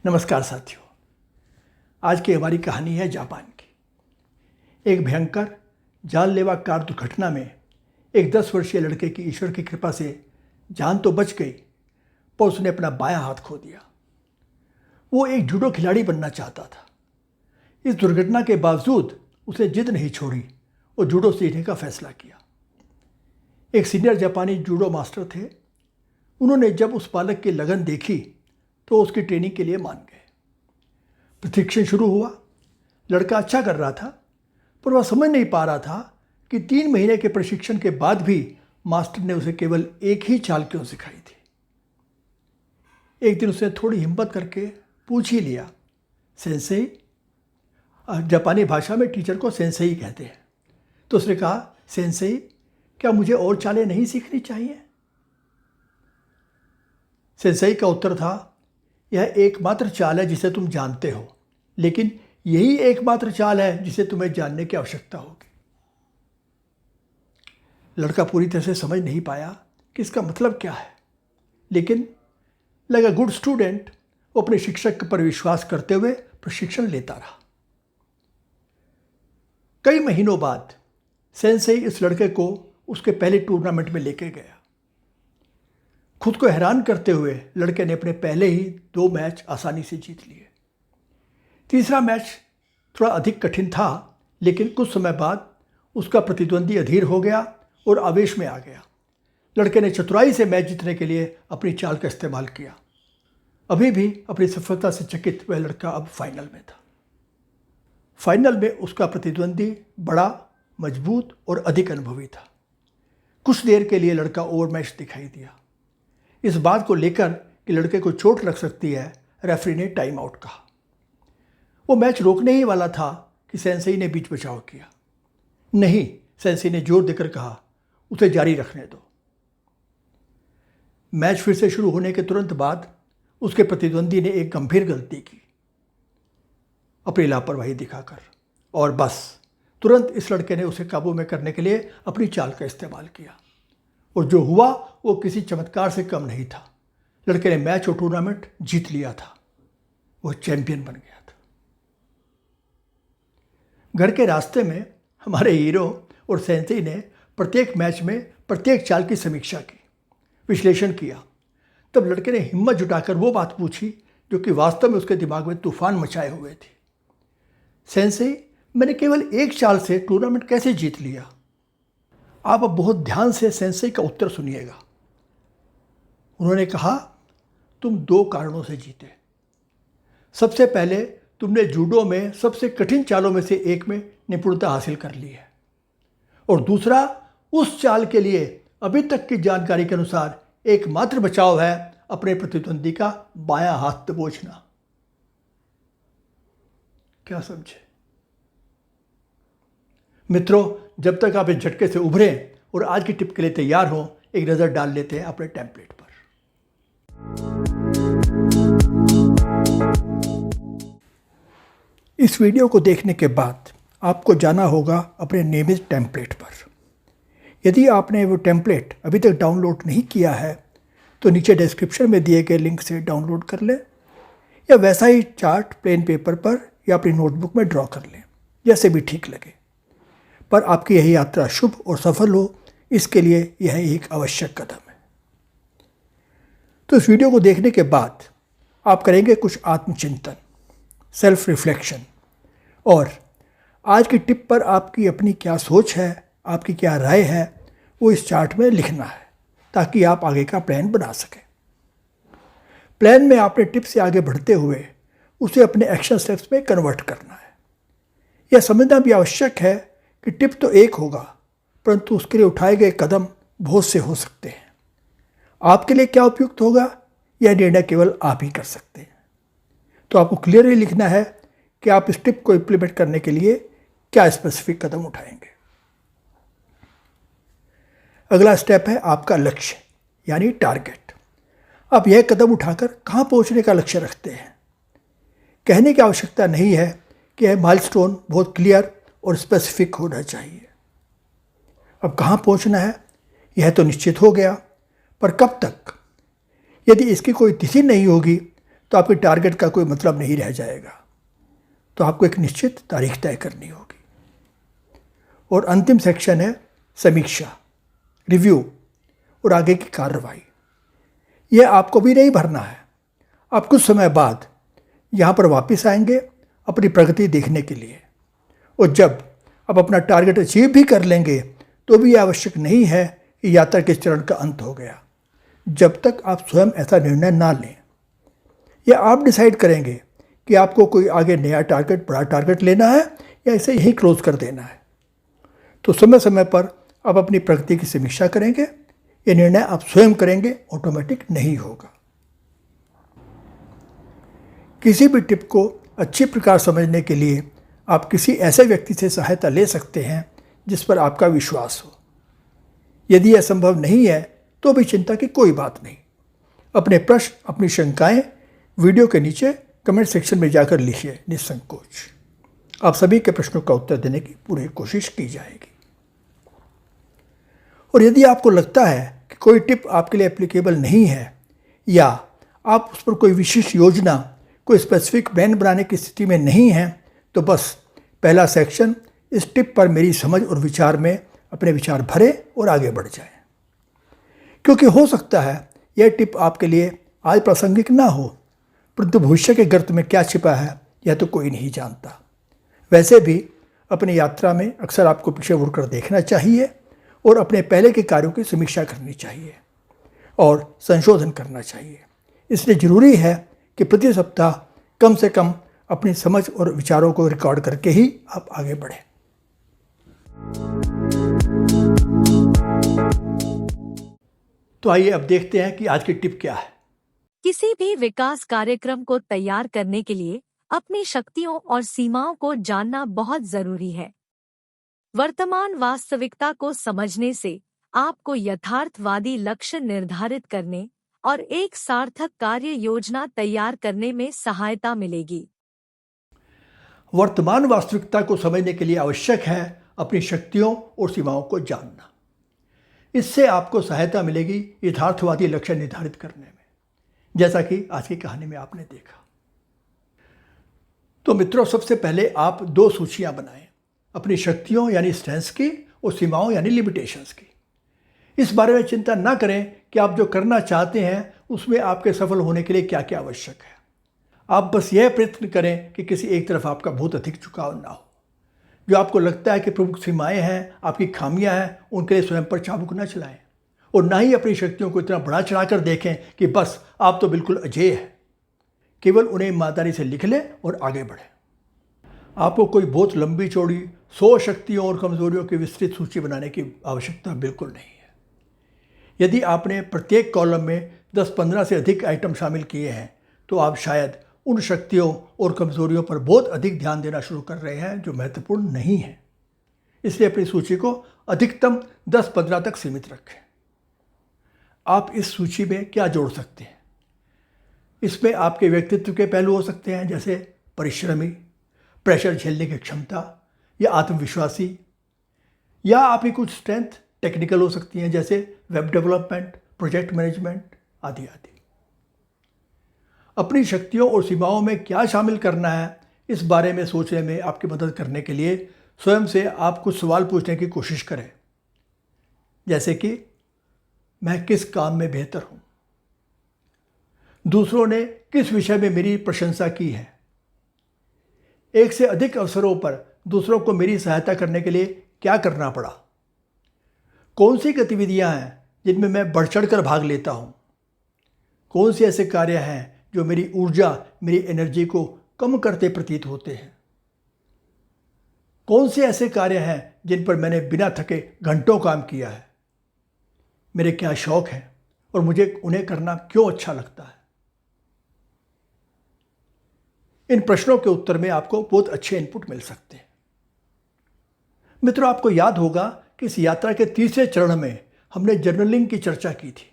नमस्कार साथियों। आज की हमारी कहानी है जापान की। एक भयंकर जानलेवा कार दुर्घटना में एक 10 वर्षीय लड़के की ईश्वर की कृपा से जान तो बच गई, पर उसने अपना बायां हाथ खो दिया। वो एक जूडो खिलाड़ी बनना चाहता था। इस दुर्घटना के बावजूद उसने जिद नहीं छोड़ी और जूडो सीखने का फैसला किया। एक सीनियर जापानी जूडो मास्टर थे। उन्होंने जब उस बालक की लगन देखी तो उसकी ट्रेनिंग के लिए मान गए। प्रशिक्षण शुरू हुआ। लड़का अच्छा कर रहा था, पर वह समझ नहीं पा रहा था कि 3 महीने के प्रशिक्षण के बाद भी मास्टर ने उसे केवल एक ही चाल क्यों सिखाई थी। एक दिन उसने थोड़ी हिम्मत करके पूछ ही लिया, सेंसेई, जापानी भाषा में टीचर को सेंसेई कहते हैं। तो उसने कहा, सेंसेई, क्या मुझे और चालें नहीं सीखनी चाहिए? सेंसेई का उत्तर था, यह एकमात्र चाल है जिसे तुम जानते हो, लेकिन यही एकमात्र चाल है जिसे तुम्हें जानने की आवश्यकता होगी। लड़का पूरी तरह से समझ नहीं पाया कि इसका मतलब क्या है, लेकिन लगा गुड स्टूडेंट वो अपने शिक्षक पर विश्वास करते हुए प्रशिक्षण लेता रहा। कई महीनों बाद सेंसेई इस लड़के को उसके पहले टूर्नामेंट में लेके गया। खुद को हैरान करते हुए लड़के ने अपने पहले ही 2 मैच आसानी से जीत लिए। तीसरा मैच थोड़ा अधिक कठिन था, लेकिन कुछ समय बाद उसका प्रतिद्वंदी अधीर हो गया और आवेश में आ गया। लड़के ने चतुराई से मैच जीतने के लिए अपनी चाल का इस्तेमाल किया। अभी भी अपनी सफलता से चकित वह लड़का अब फाइनल में था। फाइनल में उसका प्रतिद्वंदी बड़ा, मजबूत और अधिक अनुभवी था। कुछ देर के लिए लड़का ओवरमैच दिखाई दिया। इस बात को लेकर कि लड़के को चोट लग सकती है, रेफरी ने टाइम आउट कहा। वो मैच रोकने ही वाला था कि सेंसेई ने बीच बचाव किया। नहीं, सेंसेई ने जोर देकर कहा, उसे जारी रखने दो। मैच फिर से शुरू होने के तुरंत बाद उसके प्रतिद्वंदी ने एक गंभीर गलती की, अपनी लापरवाही दिखाकर, और बस तुरंत इस लड़के ने उसे काबू में करने के लिए अपनी चाल का इस्तेमाल किया। और जो हुआ वो किसी चमत्कार से कम नहीं था। लड़के ने मैच और टूर्नामेंट जीत लिया था। वो चैंपियन बन गया था। घर के रास्ते में हमारे हीरो और सेंसेई ने प्रत्येक मैच में प्रत्येक चाल की समीक्षा की, विश्लेषण किया। तब लड़के ने हिम्मत जुटाकर वो बात पूछी जो कि वास्तव में उसके दिमाग में तूफान मचाए हुए थी। सेंसेई, मैंने केवल एक चाल से टूर्नामेंट कैसे जीत लिया? आप अब बहुत ध्यान से सेंसेई का उत्तर सुनिएगा। उन्होंने कहा, तुम 2 कारणों से जीते। सबसे पहले तुमने जूडो में सबसे कठिन चालों में से एक में निपुणता हासिल कर ली है, और दूसरा, उस चाल के लिए अभी तक की जानकारी के अनुसार एकमात्र बचाव है अपने प्रतिद्वंदी का बायां हाथ दबोचना। क्या समझे मित्रों? जब तक आप इस झटके से उभरें और आज की टिप के लिए तैयार हों, एक नज़र डाल लेते हैं अपने टेम्पलेट पर। इस वीडियो को देखने के बाद आपको जाना होगा अपने नियमित टेम्पलेट पर। यदि आपने वो टेम्पलेट अभी तक डाउनलोड नहीं किया है तो नीचे डिस्क्रिप्शन में दिए गए लिंक से डाउनलोड कर लें, या वैसा ही चार्ट प्लेन पेपर पर या अपनी नोटबुक में ड्रॉ कर लें, जैसे भी ठीक लगे। पर आपकी यही यात्रा शुभ और सफल हो, इसके लिए यह एक आवश्यक कदम है। तो इस वीडियो को देखने के बाद आप करेंगे कुछ आत्मचिंतन, सेल्फ रिफ्लेक्शन, और आज की टिप पर आपकी अपनी क्या सोच है, आपकी क्या राय है, वो इस चार्ट में लिखना है, ताकि आप आगे का प्लान बना सकें। प्लान में आपने टिप से आगे बढ़ते हुए उसे अपने एक्शन स्टेप्स में कन्वर्ट करना है। यह समझना भी आवश्यक है कि टिप तो एक होगा, परंतु उसके लिए उठाए गए कदम बहुत से हो सकते हैं। आपके लिए क्या उपयुक्त होगा, यह निर्णय केवल आप ही कर सकते हैं। तो आपको क्लियरली लिखना है कि आप इस टिप को इम्प्लीमेंट करने के लिए क्या स्पेसिफिक कदम उठाएंगे। अगला स्टेप है आपका लक्ष्य, यानी टारगेट। आप यह कदम उठाकर कहाँ पहुँचने का लक्ष्य रखते हैं। कहने की आवश्यकता नहीं है कि यह माइलस्टोन बहुत क्लियर और स्पेसिफिक होना चाहिए। अब कहाँ पहुँचना है यह तो निश्चित हो गया, पर कब तक? यदि इसकी कोई तिथि नहीं होगी तो आपके टारगेट का कोई मतलब नहीं रह जाएगा। तो आपको एक निश्चित तारीख तय करनी होगी। और अंतिम सेक्शन है समीक्षा, रिव्यू और आगे की कार्रवाई। यह आपको भी नहीं भरना है। आप कुछ समय बाद यहाँ पर वापस आएंगे अपनी प्रगति देखने के लिए। और जब आप अपना टारगेट अचीव भी कर लेंगे तो भी यह आवश्यक नहीं है कि यात्रा के चरण का अंत हो गया, जब तक आप स्वयं ऐसा निर्णय ना लें। या आप डिसाइड करेंगे कि आपको कोई आगे नया टारगेट, बड़ा टारगेट लेना है या इसे यहीं क्लोज कर देना है। तो समय समय पर आप अपनी प्रगति की समीक्षा करेंगे। ये निर्णय आप स्वयं करेंगे, ऑटोमेटिक नहीं होगा। किसी भी टिप को अच्छी प्रकार समझने के लिए आप किसी ऐसे व्यक्ति से सहायता ले सकते हैं जिस पर आपका विश्वास हो। यदि यह संभव नहीं है तो भी चिंता की कोई बात नहीं। अपने प्रश्न, अपनी शंकाएं वीडियो के नीचे कमेंट सेक्शन में जाकर लिखिए निसंकोच। आप सभी के प्रश्नों का उत्तर देने की पूरी कोशिश की जाएगी। और यदि आपको लगता है कि कोई टिप आपके लिए एप्लीकेबल नहीं है या आप उस पर कोई विशेष योजना, कोई स्पेसिफिक प्लान बनाने की स्थिति में नहीं हैं, तो बस पहला सेक्शन इस टिप पर मेरी समझ और विचार में अपने विचार भरें और आगे बढ़ जाएं। क्योंकि हो सकता है यह टिप आपके लिए आज प्रासंगिक ना हो, परंतु भविष्य के गर्त में क्या छिपा है यह तो कोई नहीं जानता। वैसे भी अपनी यात्रा में अक्सर आपको पीछे मुड़कर देखना चाहिए और अपने पहले के कार्यों की समीक्षा करनी चाहिए और संशोधन करना चाहिए। इसलिए ज़रूरी है कि प्रति सप्ताह कम से कम अपनी समझ और विचारों को रिकॉर्ड करके ही आप आगे बढ़ें। तो आइए अब देखते हैं कि आज की टिप क्या है। किसी भी विकास कार्यक्रम को तैयार करने के लिए अपनी शक्तियों और सीमाओं को जानना बहुत जरूरी है। वर्तमान वास्तविकता को समझने से आपको यथार्थवादी लक्ष्य निर्धारित करने और एक सार्थक कार्य योजना तैयार करने में सहायता मिलेगी। वर्तमान वास्तविकता को समझने के लिए आवश्यक है अपनी शक्तियों और सीमाओं को जानना। इससे आपको सहायता मिलेगी यथार्थवादी लक्ष्य निर्धारित करने में, जैसा कि आज की कहानी में आपने देखा। तो मित्रों, सबसे पहले आप 2 सूचियां बनाएं, अपनी शक्तियों यानी स्ट्रेंथ्स की और सीमाओं यानी लिमिटेशंस की। इस बारे में चिंता ना करें कि आप जो करना चाहते हैं उसमें आपके सफल होने के लिए क्या क्या आवश्यक है। आप बस यह प्रयत्न करें कि किसी एक तरफ आपका बहुत अधिक झुकाव ना हो। जो आपको लगता है कि प्रमुख सीमाएं हैं, आपकी खामियां हैं, उनके लिए स्वयं पर चाबुक न चलाएं और ना ही अपनी शक्तियों को इतना बढ़ा चढ़ाकर देखें कि बस आप तो बिल्कुल अजेय हैं। केवल उन्हें ईमानदारी से लिख लें और आगे बढ़ें। आपको कोई बहुत लंबी चौड़ी 100 शक्तियों और कमजोरियों की विस्तृत सूची बनाने की आवश्यकता बिल्कुल नहीं है। यदि आपने प्रत्येक कॉलम में 10-15 से अधिक आइटम शामिल किए हैं तो आप शायद उन शक्तियों और कमजोरियों पर बहुत अधिक ध्यान देना शुरू कर रहे हैं जो महत्वपूर्ण नहीं है। इसलिए अपनी सूची को अधिकतम 10-15 तक सीमित रखें। आप इस सूची में क्या जोड़ सकते हैं? इसमें आपके व्यक्तित्व के पहलू हो सकते हैं, जैसे परिश्रमी, प्रेशर झेलने की क्षमता या आत्मविश्वासी, या आपकी कुछ स्ट्रेंथ टेक्निकल हो सकती हैं, जैसे वेब डेवलपमेंट, प्रोजेक्ट मैनेजमेंट आदि आदि। अपनी शक्तियों और सीमाओं में क्या शामिल करना है इस बारे में सोचने में आपकी मदद करने के लिए स्वयं से आप कुछ सवाल पूछने की कोशिश करें, जैसे कि मैं किस काम में बेहतर हूं, दूसरों ने किस विषय में मेरी प्रशंसा की है, एक से अधिक अवसरों पर दूसरों को मेरी सहायता करने के लिए क्या करना पड़ा, कौन सी गतिविधियां हैं जिनमें मैं बढ़ चढ़कर भाग लेता हूं, कौन से ऐसे कार्य हैं जो मेरी ऊर्जा, मेरी एनर्जी को कम करते प्रतीत होते हैं, कौन से ऐसे कार्य हैं जिन पर मैंने बिना थके घंटों काम किया है, मेरे क्या शौक हैं और मुझे उन्हें करना क्यों अच्छा लगता है। इन प्रश्नों के उत्तर में आपको बहुत अच्छे इनपुट मिल सकते हैं। मित्रों, आपको याद होगा कि इस यात्रा के 3रे चरण में हमने जर्नलिंग की चर्चा की थी।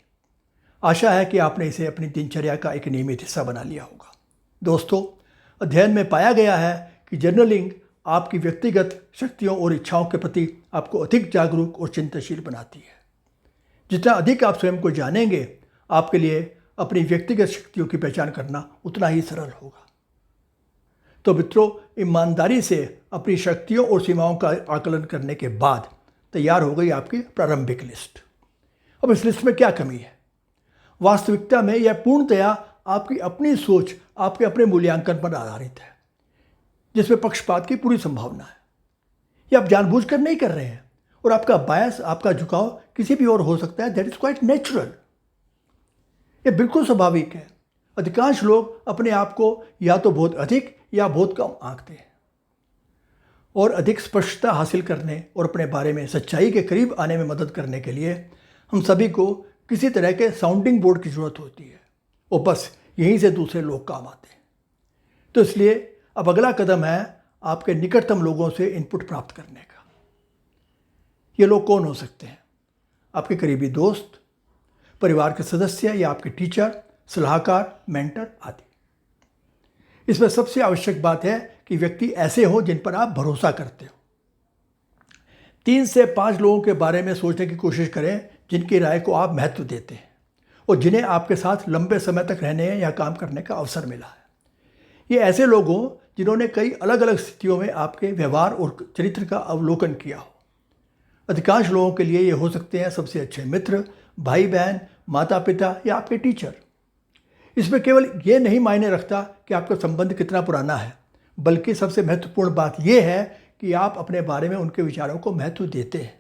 आशा है कि आपने इसे अपनी दिनचर्या का एक नियमित हिस्सा बना लिया होगा। दोस्तों, अध्ययन में पाया गया है कि जर्नलिंग आपकी व्यक्तिगत शक्तियों और इच्छाओं के प्रति आपको अधिक जागरूक और चिंतनशील बनाती है। जितना अधिक आप स्वयं को जानेंगे, आपके लिए अपनी व्यक्तिगत शक्तियों की पहचान करना उतना ही सरल होगा। तो मित्रों, ईमानदारी से अपनी शक्तियों और सीमाओं का आकलन करने के बाद तैयार हो गई आपकी प्रारंभिक लिस्ट। अब इस लिस्ट में क्या कमी है? वास्तविकता में यह पूर्णतया आपकी अपनी सोच, आपके अपने मूल्यांकन पर आधारित है, जिसमें पक्षपात की पूरी संभावना है। ये आप जानबूझकर नहीं कर रहे हैं और आपका बायस, आपका झुकाव किसी भी और हो सकता है। That is quite natural. ये बिल्कुल स्वाभाविक है। अधिकांश लोग अपने आप को या तो बहुत अधिक या बहुत कम आंकते हैं, और अधिक स्पष्टता हासिल करने और अपने बारे में सच्चाई के करीब आने में मदद करने के लिए हम सभी को किसी तरह के साउंडिंग बोर्ड की ज़रूरत होती है, और बस यहीं से दूसरे लोग काम आते हैं। तो इसलिए अब अगला कदम है आपके निकटतम लोगों से इनपुट प्राप्त करने का। ये लोग कौन हो सकते हैं? आपके करीबी दोस्त, परिवार के सदस्य या आपके टीचर, सलाहकार, मेंटर आदि। इसमें सबसे आवश्यक बात है कि व्यक्ति ऐसे हों जिन पर आप भरोसा करते हो। 3 से 5 लोगों के बारे में सोचने की कोशिश करें जिनकी राय को आप महत्व देते हैं और जिन्हें आपके साथ लंबे समय तक रहने या काम करने का अवसर मिला है। ये ऐसे लोग हों जिन्होंने कई अलग अलग स्थितियों में आपके व्यवहार और चरित्र का अवलोकन किया हो। अधिकांश लोगों के लिए ये हो सकते हैं सबसे अच्छे मित्र, भाई बहन, माता पिता या आपके टीचर। इसमें केवल ये नहीं मायने रखता कि आपका संबंध कितना पुराना है, बल्कि सबसे महत्वपूर्ण बात यह है कि आप अपने बारे में उनके विचारों को महत्व देते हैं।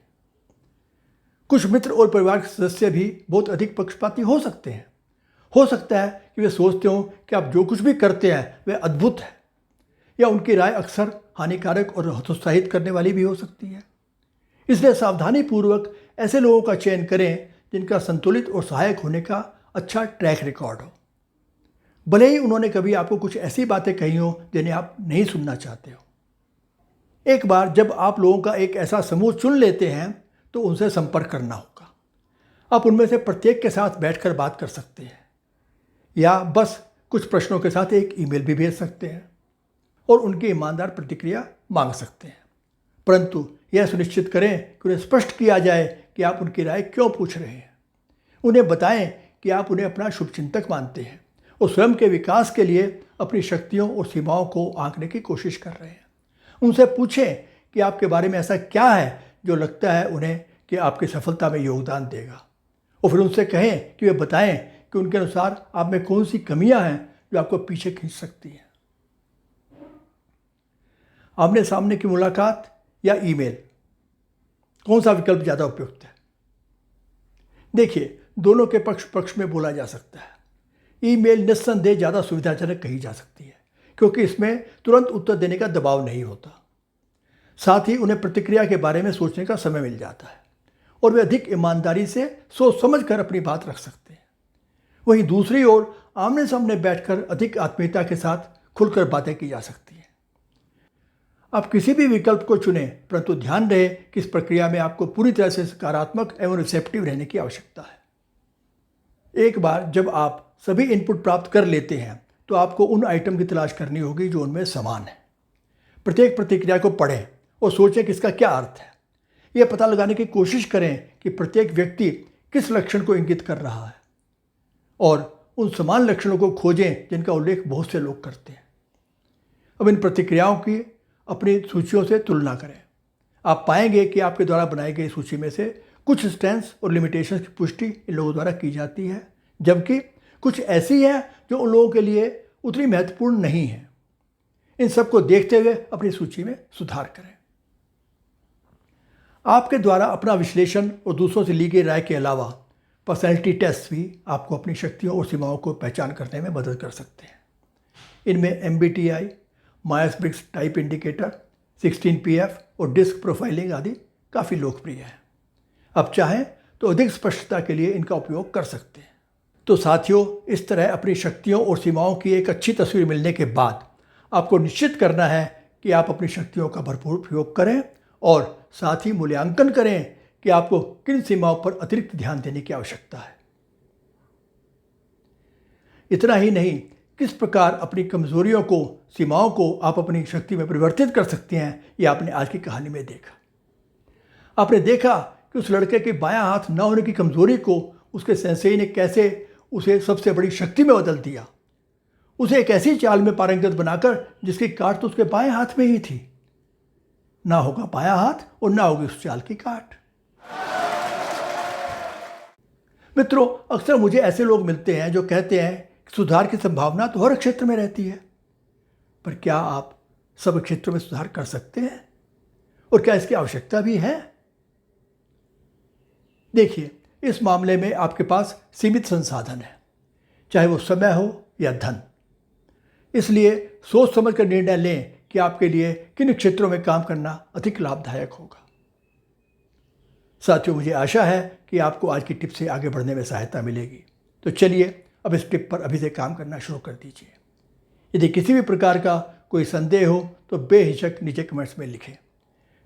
कुछ मित्र और परिवार के सदस्य भी बहुत अधिक पक्षपाती हो सकते हैं। हो सकता है कि वे सोचते हों कि आप जो कुछ भी करते हैं वह अद्भुत है, या उनकी राय अक्सर हानिकारक और हतोत्साहित करने वाली भी हो सकती है। इसलिए सावधानीपूर्वक ऐसे लोगों का चयन करें जिनका संतुलित और सहायक होने का अच्छा ट्रैक रिकॉर्ड हो, भले ही उन्होंने कभी आपको कुछ ऐसी बातें कही हों जिन्हें आप नहीं सुनना चाहते हो। एक बार जब आप लोगों का एक ऐसा समूह चुन लेते हैं तो उनसे संपर्क करना होगा। आप उनमें से प्रत्येक के साथ बैठकर बात कर सकते हैं, या बस कुछ प्रश्नों के साथ एक ईमेल भी भेज सकते हैं और उनकी ईमानदार प्रतिक्रिया मांग सकते हैं। परंतु यह सुनिश्चित करें कि उन्हें स्पष्ट किया जाए कि आप उनकी राय क्यों पूछ रहे हैं। उन्हें बताएं कि आप उन्हें अपना शुभचिंतक मानते हैं और स्वयं के विकास के लिए अपनी शक्तियों और सीमाओं को आंकने की कोशिश कर रहे हैं। उनसे पूछें कि आपके बारे में ऐसा क्या है जो लगता है उन्हें कि आपकी सफलता में योगदान देगा, और फिर उनसे कहें कि वे बताएं कि उनके अनुसार आप में कौन सी कमियां हैं जो आपको पीछे खींच सकती हैं। आमने सामने की मुलाकात या ईमेल, कौन सा विकल्प ज़्यादा उपयुक्त है? देखिए, दोनों के पक्ष में बोला जा सकता है। ईमेल निस्संदेह ज़्यादा सुविधाजनक कही जा सकती है, क्योंकि इसमें तुरंत उत्तर देने का दबाव नहीं होता। साथ ही उन्हें प्रतिक्रिया के बारे में सोचने का समय मिल जाता है और वे अधिक ईमानदारी से सोच समझ कर अपनी बात रख सकते हैं। वहीं दूसरी ओर आमने सामने बैठकर अधिक आत्मीयता के साथ खुलकर बातें की जा सकती हैं। आप किसी भी विकल्प को चुनें, परंतु ध्यान रहे कि इस प्रक्रिया में आपको पूरी तरह से सकारात्मक एवं रिसेप्टिव रहने की आवश्यकता है। एक बार जब आप सभी इनपुट प्राप्त कर लेते हैं तो आपको उन आइटम की तलाश करनी होगी जो उनमें समान है। प्रत्येक प्रतिक्रिया को पढ़ें और सोचें कि इसका क्या अर्थ है। यह पता लगाने की कोशिश करें कि प्रत्येक व्यक्ति किस लक्षण को इंगित कर रहा है, और उन समान लक्षणों को खोजें जिनका उल्लेख बहुत से लोग करते हैं। अब इन प्रतिक्रियाओं की अपनी सूचियों से तुलना करें। आप पाएंगे कि आपके द्वारा बनाई गई सूची में से कुछ स्ट्रेंथ्स और लिमिटेशंस की पुष्टि इन लोगों द्वारा की जाती है, जबकि कुछ ऐसी है जो उन लोगों के लिए उतनी महत्वपूर्ण नहीं है। इन सब को देखते हुए अपनी सूची में सुधार करें। आपके द्वारा अपना विश्लेषण और दूसरों से ली गई राय के अलावा पर्सनैलिटी टेस्ट भी आपको अपनी शक्तियों और सीमाओं को पहचान करने में मदद कर सकते हैं। इनमें MBTI, Myers-Briggs type indicator, 16PF और डिस्क प्रोफाइलिंग आदि काफ़ी लोकप्रिय है। अब चाहें तो अधिक स्पष्टता के लिए इनका उपयोग कर सकते हैं। तो साथियों, इस तरह अपनी शक्तियों और सीमाओं की एक अच्छी तस्वीर मिलने के बाद आपको निश्चित करना है कि आप अपनी शक्तियों का भरपूर उपयोग करें और साथ ही मूल्यांकन करें कि आपको किन सीमाओं पर अतिरिक्त ध्यान देने की आवश्यकता है। इतना ही नहीं, किस प्रकार अपनी कमजोरियों को, सीमाओं को आप अपनी शक्ति में परिवर्तित कर सकते हैं, यह आपने आज की कहानी में देखा। आपने देखा कि उस लड़के के बायां हाथ न होने की कमजोरी को उसके सेंसेई ने कैसे उसे सबसे बड़ी शक्ति में बदल दिया, उसे एक ऐसी चाल में पारंगत बनाकर जिसकी काट तो उसके बाएं हाथ में ही थी। ना होगा बायां हाथ और ना होगी उस चाल की काट। मित्रों, अक्सर मुझे ऐसे लोग मिलते हैं जो कहते हैं कि सुधार की संभावना तो हर क्षेत्र में रहती है, पर क्या आप सब क्षेत्रों में सुधार कर सकते हैं? और क्या इसकी आवश्यकता भी है? देखिए, इस मामले में आपके पास सीमित संसाधन है, चाहे वो समय हो या धन। इसलिए सोच समझ कर निर्णय लें कि आपके लिए किन क्षेत्रों में काम करना अधिक लाभदायक होगा। साथियों, मुझे आशा है कि आपको आज की टिप से आगे बढ़ने में सहायता मिलेगी। तो चलिए अब इस टिप पर अभी से काम करना शुरू कर दीजिए। यदि किसी भी प्रकार का कोई संदेह हो तो बेहिचक नीचे कमेंट्स में लिखें।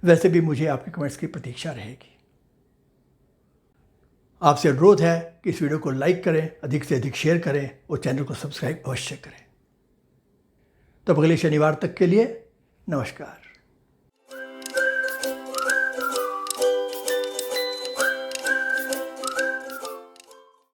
वैसे भी मुझे आपके कमेंट्स की प्रतीक्षा रहेगी। आपसे अनुरोध है कि इस वीडियो को लाइक करें, अधिक से अधिक शेयर करें और चैनल को सब्सक्राइब अवश्य करें। तब अगले शनिवार तक के लिए नमस्कार।